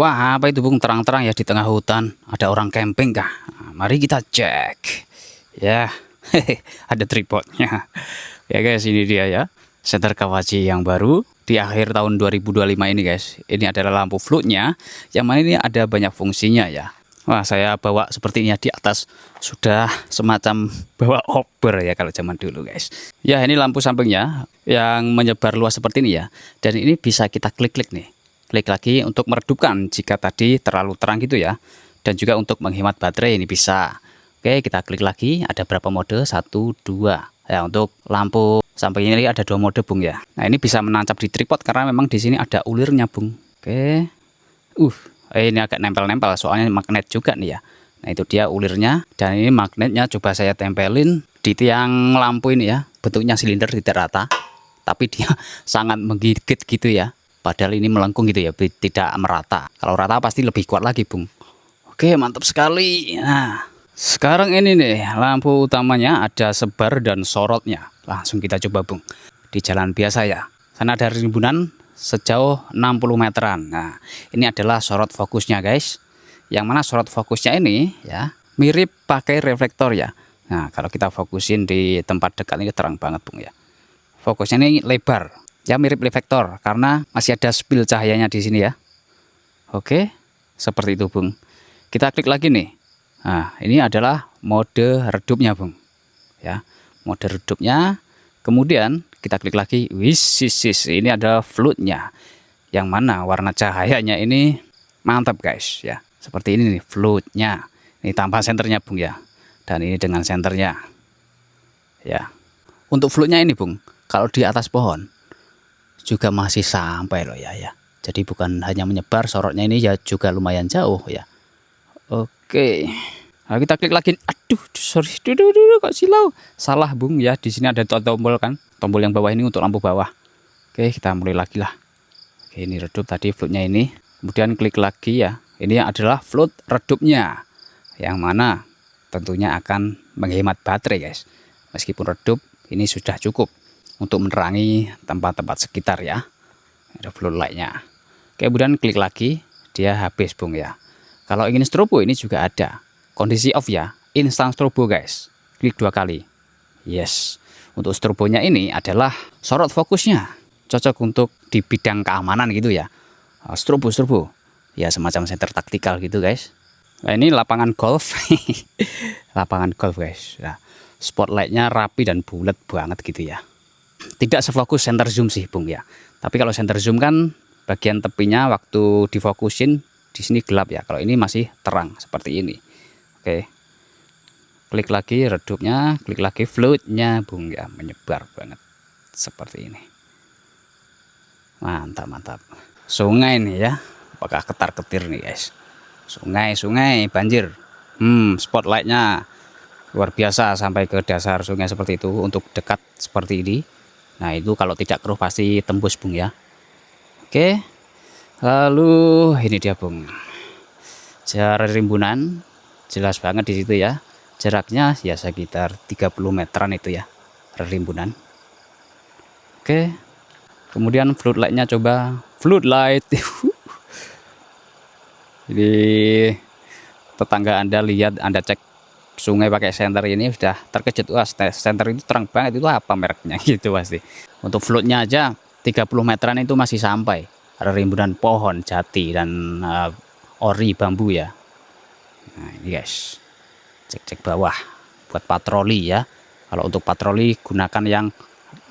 Wah, apa itu Bung? Terang-terang ya di tengah hutan. Ada orang camping kah? Nah, mari kita cek. Ya, ada tripodnya. Ya guys, ini dia ya. Senter Kawachi yang baru di akhir tahun 2025 ini guys. Ini adalah lampu floatnya. Yang mana ini ada banyak fungsinya ya. Wah, saya bawa sepertinya di atas sudah semacam bawa obor ya kalau zaman dulu guys. Ya, ini lampu sampingnya yang menyebar luas seperti ini ya. Dan ini bisa kita klik-klik nih. Klik lagi untuk meredupkan jika tadi terlalu terang gitu ya. Dan juga untuk menghemat baterai ini bisa. Oke, kita klik lagi. Ada berapa mode? 1, 2. Ya, untuk lampu samping ini ada 2 mode Bung ya. Nah, ini bisa menancap di tripod karena memang di sini ada ulirnya Bung. Oke. Ini agak nempel-nempel soalnya magnet juga nih ya. Nah, itu dia ulirnya. Dan ini magnetnya coba saya tempelin di tiang lampu ini ya. Bentuknya silinder tidak rata. Tapi dia sangat menggigit gitu ya. Padahal ini melengkung gitu ya, tidak merata. Kalau rata pasti lebih kuat lagi Bung. Oke, mantap sekali. Nah, sekarang ini nih lampu utamanya ada sebar dan sorotnya. Langsung kita coba Bung. Di jalan biasa ya. Sana ada rimbunan sejauh 60 meteran. Nah, ini adalah sorot fokusnya guys. Yang mana sorot fokusnya ini ya mirip pakai reflektor ya. Nah, kalau kita fokusin di tempat dekat ini terang banget Bung ya. Fokusnya ini lebar. Ya mirip reflektor karena masih ada spill cahayanya di sini ya. Oke, seperti itu Bung. Kita klik lagi nih. Nah, ini adalah mode redupnya Bung. Ya, mode redupnya. Kemudian kita klik lagi. Ini ada floatnya. Yang mana warna cahayanya ini mantap guys ya. Seperti ini nih floatnya. Ini tanpa senternya Bung ya. Dan ini dengan senternya. Ya. Untuk floatnya ini Bung, kalau di atas pohon juga masih sampai loh ya. Jadi bukan hanya menyebar, sorotnya ini ya juga lumayan jauh ya. Oke. Nah, kita klik lagi. Aduh, sorry. Kok silau. Salah Bung ya. Di sini ada tombol kan. Tombol yang bawah ini untuk lampu bawah. Oke, kita mulai lagi lah. Oke, ini redup tadi floatnya ini. Kemudian klik lagi ya. Ini adalah float redupnya. Yang mana tentunya akan menghemat baterai guys. Meskipun redup, ini sudah cukup untuk menerangi tempat-tempat sekitar ya. Ada float lightnya. Kemudian klik lagi, dia habis Bung ya. Kalau ingin strobo ini juga ada. Kondisi off ya, instant strobo guys. Klik 2 kali. Yes. Untuk strobonya ini adalah sorot fokusnya. Cocok untuk di bidang keamanan gitu ya. Strobo. Ya semacam senter taktikal gitu guys. Nah, ini lapangan golf. Lapangan golf guys. Nah, spotlightnya rapi dan bulat banget gitu ya. Tidak sefokus center zoom sih Bung ya. Tapi kalau center zoom kan bagian tepinya waktu difokusin di sini gelap ya. Kalau ini masih terang seperti ini. Oke. Klik lagi redupnya, klik lagi floatnya Bung ya, menyebar banget seperti ini. Mantap. Sungai nih ya. Apakah ketar-ketir nih guys. Sungai banjir. Spotlightnya luar biasa sampai ke dasar sungai seperti itu untuk dekat seperti ini. Nah, itu kalau tidak keruh pasti tembus Bung ya. Oke. Lalu ini dia Bung. Jarak rimbunan jelas banget di situ ya. Jaraknya ya sekitar 30 meteran itu ya. Rimbunan. Oke. Kemudian float lightnya coba float light. Jadi tetangga Anda lihat, Anda cek sungai pakai senter ini sudah terkejut. Wah, senter itu terang banget, itu apa mereknya gitu pasti. Untuk floatnya aja 30 meteran itu masih sampai. Ada rimbunan pohon jati dan ori bambu ya. Nah, ini guys. Cek bawah buat patroli ya. Kalau untuk patroli gunakan yang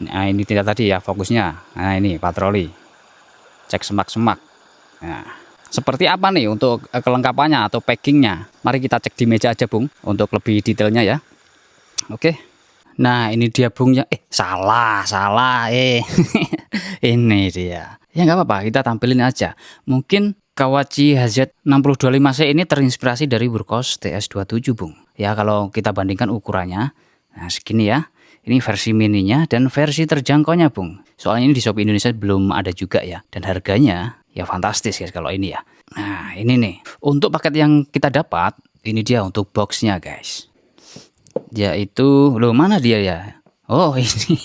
ini tidak tadi ya fokusnya. Nah, ini patroli. Cek semak-semak. Nah, seperti apa nih untuk kelengkapannya atau packingnya? Mari kita cek di meja aja Bung untuk lebih detailnya ya. Oke. Nah, ini dia Bung ya. Salah. Ini dia. Ya nggak apa-apa, kita tampilin aja. Mungkin Kawachi HZ6025C ini terinspirasi dari Wurkos TS27 Bung. Ya kalau kita bandingkan ukurannya, nah segini ya. Ini versi mininya dan versi terjangkaunya Bung. Soalnya ini di Shopee Indonesia belum ada juga ya. Dan harganya ya fantastis guys kalau ini ya. Nah ini nih. Untuk paket yang kita dapat, ini dia untuk boxnya guys. Yaitu, loh mana dia ya? Oh ini.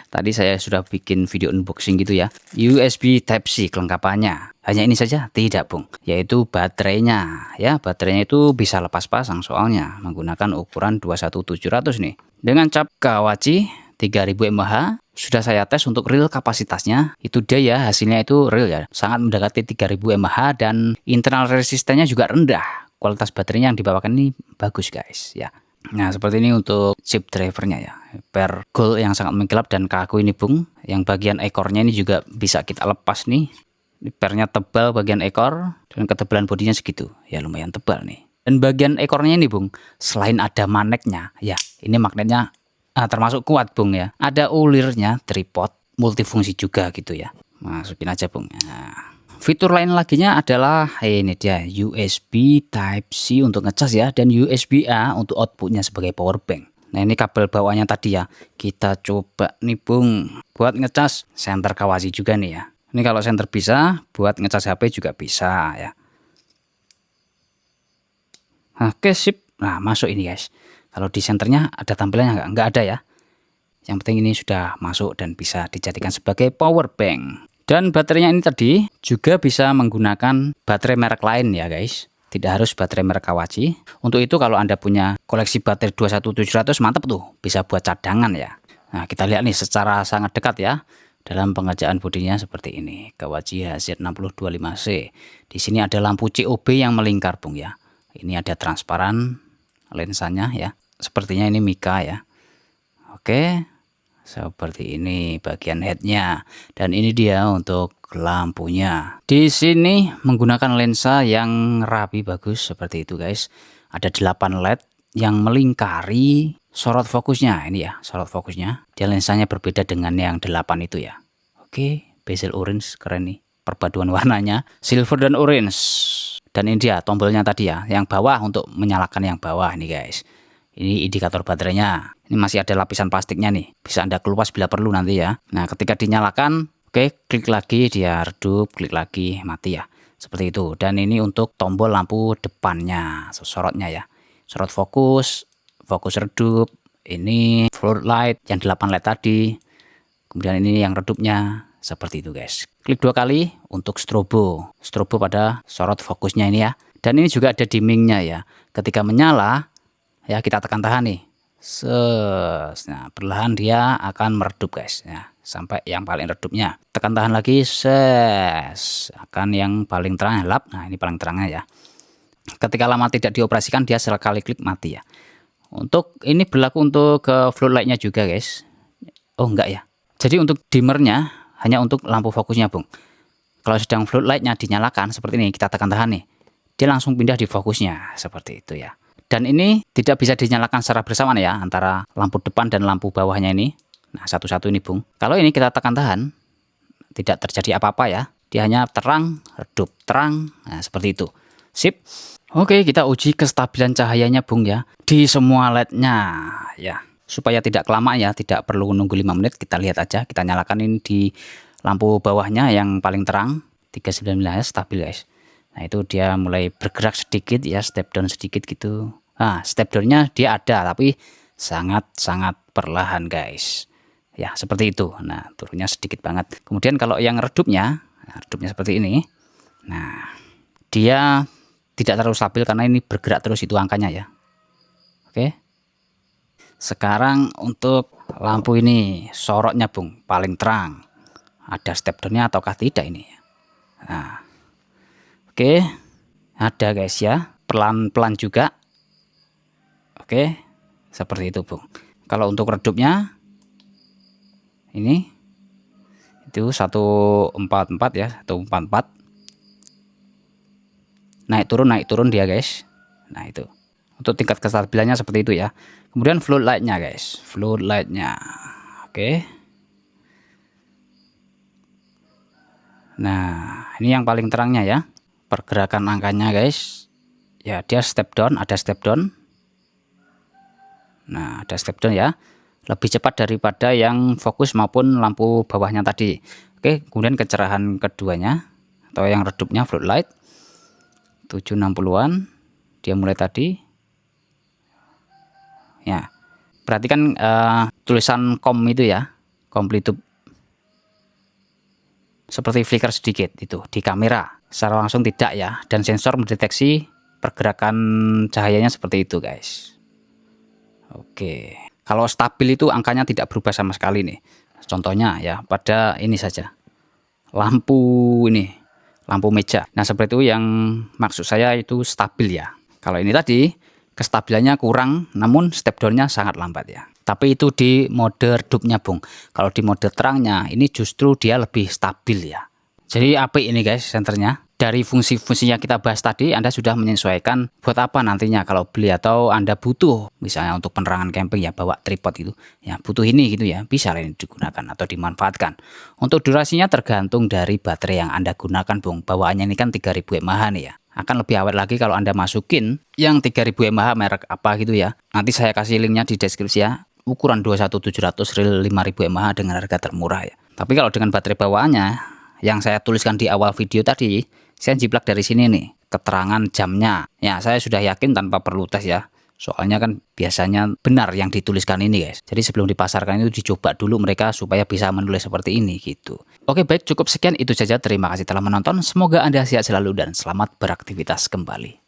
Tadi saya sudah bikin video unboxing gitu ya. USB Type-C kelengkapannya. Hanya ini saja? Tidak, Bung. Yaitu baterainya. Ya, baterainya itu bisa lepas pasang soalnya menggunakan ukuran 21700 nih. Dengan cap Kawachi 3000 mAh. Sudah saya tes untuk real kapasitasnya. Itu dia ya, hasilnya itu real ya. Sangat mendekati 3000 mAh dan internal resistannya juga rendah. Kualitas baterainya yang dibawakan ini bagus, guys, ya. Nah, seperti ini untuk chip drivernya ya. Per gold yang sangat mengkilap dan kaku ini, Bung. Yang bagian ekornya ini juga bisa kita lepas nih. Ini pernya tebal bagian ekor dan ketebalan bodinya segitu. Ya, lumayan tebal nih. Dan bagian ekornya ini, Bung, selain ada magnetnya, ya, ini magnetnya termasuk kuat, Bung ya. Ada ulirnya, tripod, multifungsi juga gitu ya. Masukin aja, Bung. Nah, fitur lain laginya adalah ini dia USB Type-C untuk ngecas ya, dan USB-A untuk outputnya sebagai power bank. Nah, ini kabel bawahnya tadi ya. Kita coba nih, Bung, buat ngecas senter Kawachi juga nih ya. Ini kalau senter bisa, buat ngecas HP juga bisa ya. Oke, sip. Nah, masuk ini, guys. Kalau di senternya ada tampilannya nggak ada ya. Yang penting ini sudah masuk dan bisa dijadikan sebagai power bank. Dan baterainya ini tadi juga bisa menggunakan baterai merek lain ya, guys. Tidak harus baterai merek Kawachi. Untuk itu kalau Anda punya koleksi baterai 21700 mantap tuh, bisa buat cadangan ya. Nah, kita lihat nih secara sangat dekat ya. Dalam pengerjaan bodinya seperti ini. Kawachi HZ6025C. Di sini ada lampu COB yang melingkar, Bung ya. Ini ada transparan lensanya ya. Sepertinya ini Mika ya. Oke. Seperti ini bagian headnya, dan ini dia untuk lampunya. Di sini menggunakan lensa yang rapi bagus seperti itu, guys. Ada 8 LED yang melingkari sorot fokusnya. Ini ya sorot fokusnya. Dia lensanya berbeda dengan yang 8 itu ya. Oke, bezel orange keren nih. Perpaduan warnanya silver dan orange. Dan ini dia tombolnya tadi ya, yang bawah untuk menyalakan yang bawah nih, guys. Ini indikator baterainya. Ini masih ada lapisan plastiknya nih. Bisa Anda kelupas bila perlu nanti ya. Nah, ketika dinyalakan, oke, klik lagi dia redup, klik lagi mati ya. Seperti itu. Dan ini untuk tombol lampu depannya, sorotnya ya. Sorot fokus, fokus redup, ini floodlight yang 8 LED tadi. Kemudian ini yang redupnya seperti itu, guys. Klik 2 kali untuk strobo. Strobo pada sorot fokusnya ini ya. Dan ini juga ada dimmingnya ya. Ketika menyala, ya kita tekan tahan nih. Nah, perlahan dia akan meredup, guys ya, sampai yang paling redupnya. Tekan tahan lagi, akan yang paling terang lap. Nah, ini paling terangnya ya. Ketika lama tidak dioperasikan, dia sekali klik mati ya. Untuk ini berlaku untuk ke floodlightnya juga, guys. Oh enggak ya. Jadi untuk dimmernya hanya untuk lampu fokusnya, Bung. Kalau sedang floodlightnya dinyalakan seperti ini, kita tekan tahan nih, dia langsung pindah di fokusnya seperti itu ya. Dan ini tidak bisa dinyalakan secara bersamaan ya, antara lampu depan dan lampu bawahnya ini. Nah, satu-satu ini, Bung. Kalau ini kita tekan tahan, tidak terjadi apa-apa ya. Dia hanya terang, redup, terang. Nah, seperti itu. Sip. Oke, kita uji kestabilan cahayanya, Bung ya. Di semua LED-nya ya. Supaya tidak kelamaan ya, tidak perlu nunggu 5 menit. Kita lihat aja, kita nyalakan ini di lampu bawahnya yang paling terang. 319 stabil, guys. Nah, itu dia mulai bergerak sedikit ya, step down sedikit gitu. Nah, step downnya dia ada, tapi sangat-sangat perlahan, guys. Ya, seperti itu. Nah, turunnya sedikit banget. Kemudian kalau yang redupnya, nah, redupnya seperti ini. Nah, dia tidak terlalu stabil karena ini bergerak terus itu angkanya ya. Oke. Sekarang untuk lampu ini, sorotnya, Bung, paling terang. Ada step downnya ataukah tidak ini? Nah, oke, ada, guys ya, pelan-pelan juga. Oke, seperti itu, Bung. Kalau untuk redupnya ini itu 144 ya, 144. Naik turun dia, guys. Nah, itu. Untuk tingkat kestabilannya seperti itu ya. Kemudian floodlight-nya, guys. Floodlight-nya. Oke. Nah, ini yang paling terangnya ya. Pergerakan angkanya, guys. Ya, dia step down, ada step down. Nah, ada step down ya. Lebih cepat daripada yang fokus maupun lampu bawahnya tadi. Oke, kemudian kecerahan keduanya atau yang redupnya floodlight 760-an. Dia mulai tadi. Ya. Perhatikan tulisan COM itu ya. Complete seperti flicker sedikit itu di kamera. Secara langsung tidak ya, dan sensor mendeteksi pergerakan cahayanya seperti itu guys. Oke, kalau stabil itu angkanya tidak berubah sama sekali nih. Contohnya ya pada ini saja, lampu ini, lampu meja. Nah seperti itu yang maksud saya itu stabil ya. Kalau ini tadi kestabilannya kurang, namun step downnya sangat lambat ya. Tapi itu di mode redupnya Bung. Kalau di mode terangnya ini justru dia lebih stabil ya. Jadi apik ini guys senternya. Dari fungsi-fungsinya kita bahas tadi, Anda sudah menyesuaikan buat apa nantinya kalau beli atau Anda butuh, misalnya untuk penerangan camping ya, bawa tripod itu, ya butuh ini gitu ya, bisa ini digunakan atau dimanfaatkan. Untuk durasinya tergantung dari baterai yang Anda gunakan Bung. Bawaannya ini kan 3000 mAh nih ya. Akan lebih awet lagi kalau Anda masukin yang 3000 mAh merek apa gitu ya. Nanti saya kasih linknya di deskripsi ya. Ukuran 21700 real 5000 mAh dengan harga termurah ya. Tapi kalau dengan baterai bawaannya yang saya tuliskan di awal video tadi, saya jiplak dari sini nih, keterangan jamnya. Ya, saya sudah yakin tanpa perlu tes ya. Soalnya kan biasanya benar yang dituliskan ini guys. Jadi sebelum dipasarkan itu dicoba dulu mereka supaya bisa menulis seperti ini gitu. Oke baik, cukup sekian itu saja. Terima kasih telah menonton. Semoga Anda sehat selalu dan selamat beraktivitas kembali.